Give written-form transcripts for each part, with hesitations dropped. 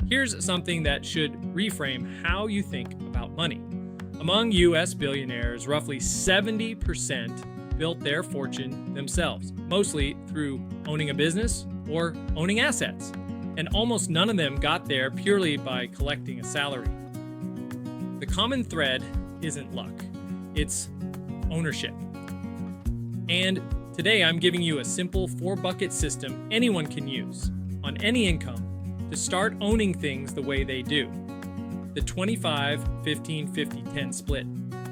Here's something that should reframe how you think about money. Among U.S. billionaires, roughly 70% built their fortune themselves, mostly through owning a business or owning assets. And almost none of them got there purely by collecting a salary. The common thread isn't luck, it's ownership. And today I'm giving you a simple 4-bucket system anyone can use on any income to start owning things the way they do. The 25-15-50-10 split.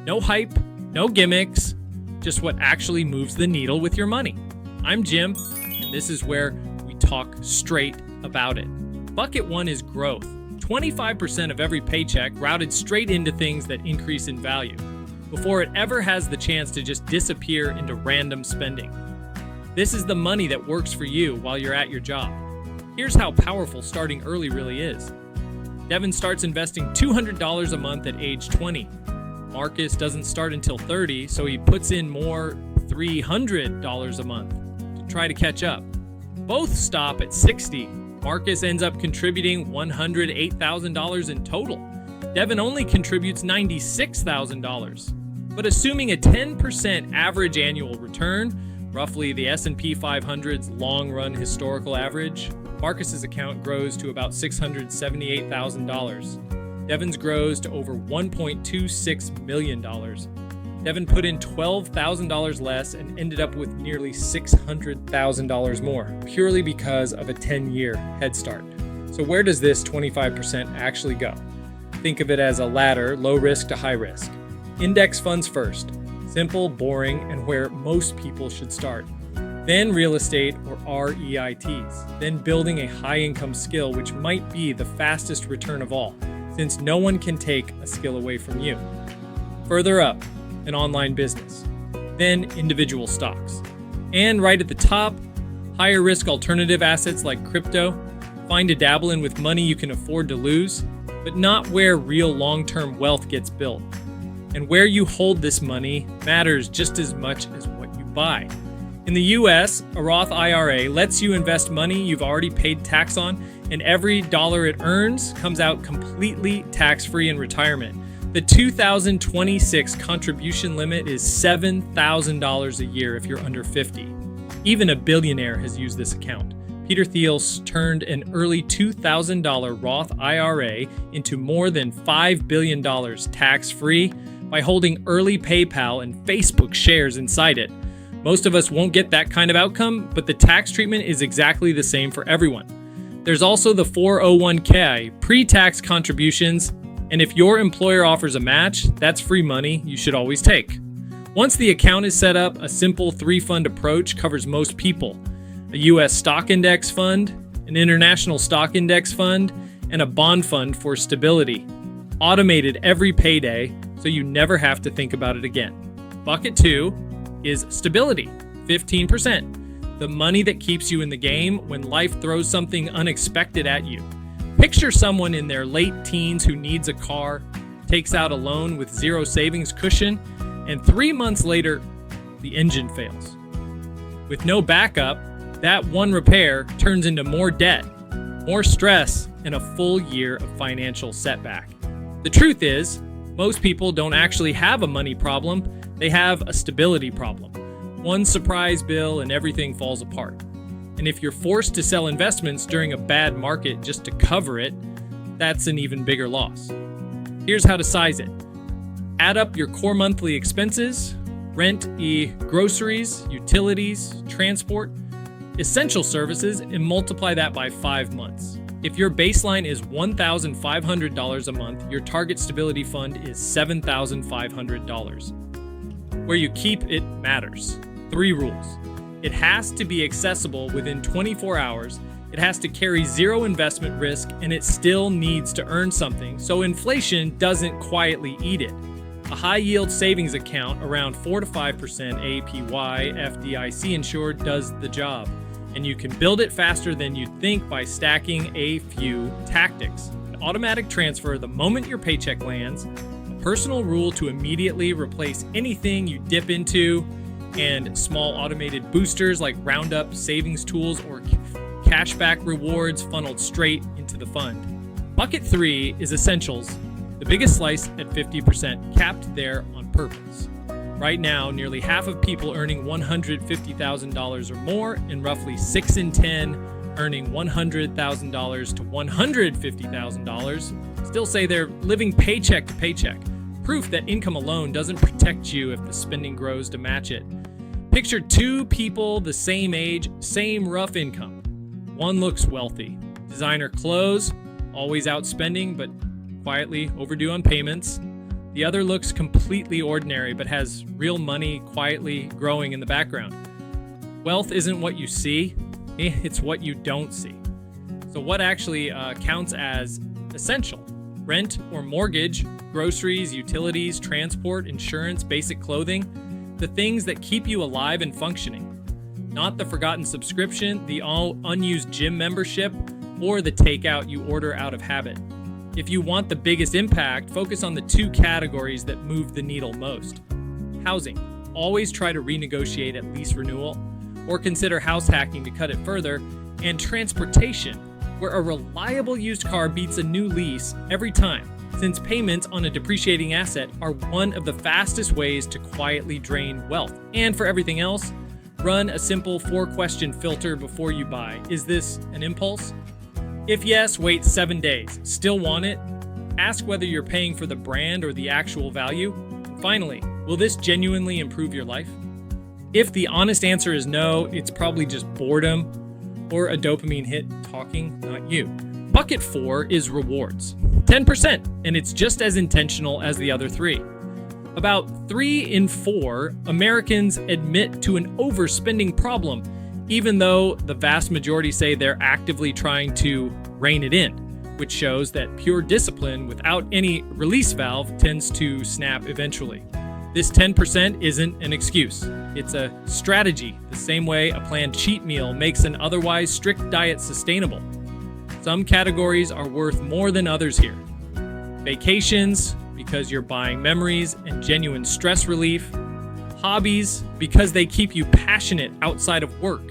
No hype, no gimmicks, just what actually moves the needle with your money. I'm Jim, and this is where we talk straight about it. Bucket 1 is growth. 25% of every paycheck routed straight into things that increase in value before it ever has the chance to just disappear into random spending. This is the money that works for you while you're at your job. Here's how powerful starting early really is. Devin starts investing $200 a month at age 20. Marcus doesn't start until 30, so he puts in more $300 a month to try to catch up. Both stop at 60. Marcus ends up contributing $108,000 in total. Devin only contributes $96,000. But assuming a 10% average annual return, roughly the S&P 500's long-run historical average, Marcus's account grows to about $678,000. Devin's grows to over $1.26 million. Devin put in $12,000 less and ended up with nearly $600,000 more, purely because of a 10-year head start. So where does this 25% actually go? Think of it as a ladder, low risk to high risk. Index funds first, simple, boring, and where most people should start. Then real estate or REITs. Then building a high-income skill, which might be the fastest return of all, since no one can take a skill away from you. Further up, an online business, then individual stocks. And right at the top, higher risk alternative assets like crypto. Find to dabble in with money you can afford to lose, but not where real long-term wealth gets built. And where you hold this money matters just as much as what you buy. In the US, a Roth IRA lets you invest money you've already paid tax on, and every dollar it earns comes out completely tax-free in retirement. The 2026 contribution limit is $7,000 a year if you're under 50. Even a billionaire has used this account. Peter Thiel turned an early $2,000 Roth IRA into more than $5 billion tax-free by holding early PayPal and Facebook shares inside it. Most of us won't get that kind of outcome, but the tax treatment is exactly the same for everyone. There's also the 401k, pre-tax contributions, and if your employer offers a match, that's free money you should always take. Once the account is set up, a simple 3-fund approach covers most people. A U.S. stock index fund, an international stock index fund, and a bond fund for stability. Automated every payday, so you never have to think about it again. Bucket 2 is stability, 15%. The money that keeps you in the game when life throws something unexpected at you. Picture someone in their late teens who needs a car, takes out a loan with zero savings cushion, and 3 months later, the engine fails. With no backup, that one repair turns into more debt, more stress, and a full year of financial setback. The truth is, most people don't actually have a money problem, they have a stability problem. One surprise bill and everything falls apart. And if you're forced to sell investments during a bad market just to cover it, that's an even bigger loss. Here's how to size it. Add up your core monthly expenses, rent, groceries, utilities, transport, essential services, and multiply that by 5 months. If your baseline is $1,500 a month, your target stability fund is $7,500. Where you keep it matters. 3 rules. It has to be accessible within 24 hours, it has to carry zero investment risk, and it still needs to earn something so inflation doesn't quietly eat it. A high-yield savings account around 4 to 5% APY, FDIC insured does the job, and you can build it faster than you'd think by stacking a few tactics. An automatic transfer the moment your paycheck lands, a personal rule to immediately replace anything you dip into, and small automated boosters like Roundup savings tools or cashback rewards funneled straight into the fund. Bucket 3 is essentials, the biggest slice at 50%, capped there on purpose. Right now, nearly half of people earning $150,000 or more, and roughly 6 in 10 earning $100,000 to $150,000 still say they're living paycheck to paycheck. Proof that income alone doesn't protect you if the spending grows to match it. Picture two people the same age, same rough income. One looks wealthy. Designer clothes, always out spending, but quietly overdue on payments. The other looks completely ordinary, but has real money quietly growing in the background. Wealth isn't what you see, it's what you don't see. So what actually counts as essential? Rent or mortgage, groceries, utilities, transport, insurance, basic clothing, the things that keep you alive and functioning. Not the forgotten subscription, the all unused gym membership, or the takeout you order out of habit. If you want the biggest impact, focus on the two categories that move the needle most. Housing. Always try to renegotiate at lease renewal, or consider house hacking to cut it further. And transportation, where a reliable used car beats a new lease every time, since payments on a depreciating asset are one of the fastest ways to quietly drain wealth. And for everything else, run a simple 4-question filter before you buy. Is this an impulse? If yes, wait 7 days. Still want it? Ask whether you're paying for the brand or the actual value. And finally, will this genuinely improve your life? If the honest answer is no, it's probably just boredom or a dopamine hit talking, not you. Bucket 4 is rewards. 10%, and it's just as intentional as the other three. About 3 in 4 Americans admit to an overspending problem, even though the vast majority say they're actively trying to rein it in, which shows that pure discipline without any release valve tends to snap eventually. This 10% isn't an excuse. It's a strategy, the same way a planned cheat meal makes an otherwise strict diet sustainable. Some categories are worth more than others here. Vacations, because you're buying memories and genuine stress relief. Hobbies, because they keep you passionate outside of work.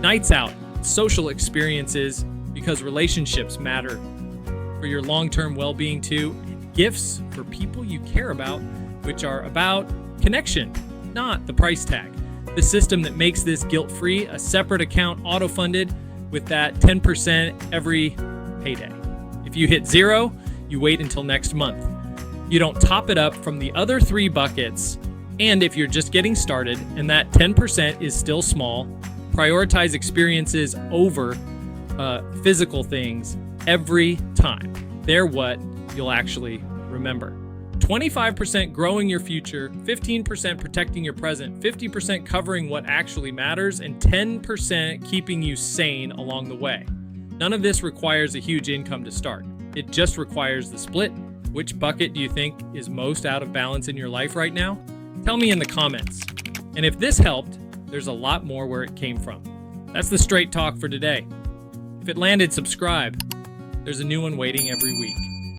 Nights out, social experiences, because relationships matter for your long-term well-being too. And gifts for people you care about, which are about connection, not the price tag. The system that makes this guilt-free, a separate account auto-funded with that 10% every payday. If you hit 0, you wait until next month. You don't top it up from the other 3 buckets. And if you're just getting started and that 10% is still small, prioritize experiences over physical things every time. They're what you'll actually remember. 25% growing your future, 15% protecting your present, 50% covering what actually matters, and 10% keeping you sane along the way. None of this requires a huge income to start. It just requires the split. Which bucket do you think is most out of balance in your life right now? Tell me in the comments. And if this helped, there's a lot more where it came from. That's the straight talk for today. If it landed, subscribe. There's a new one waiting every week.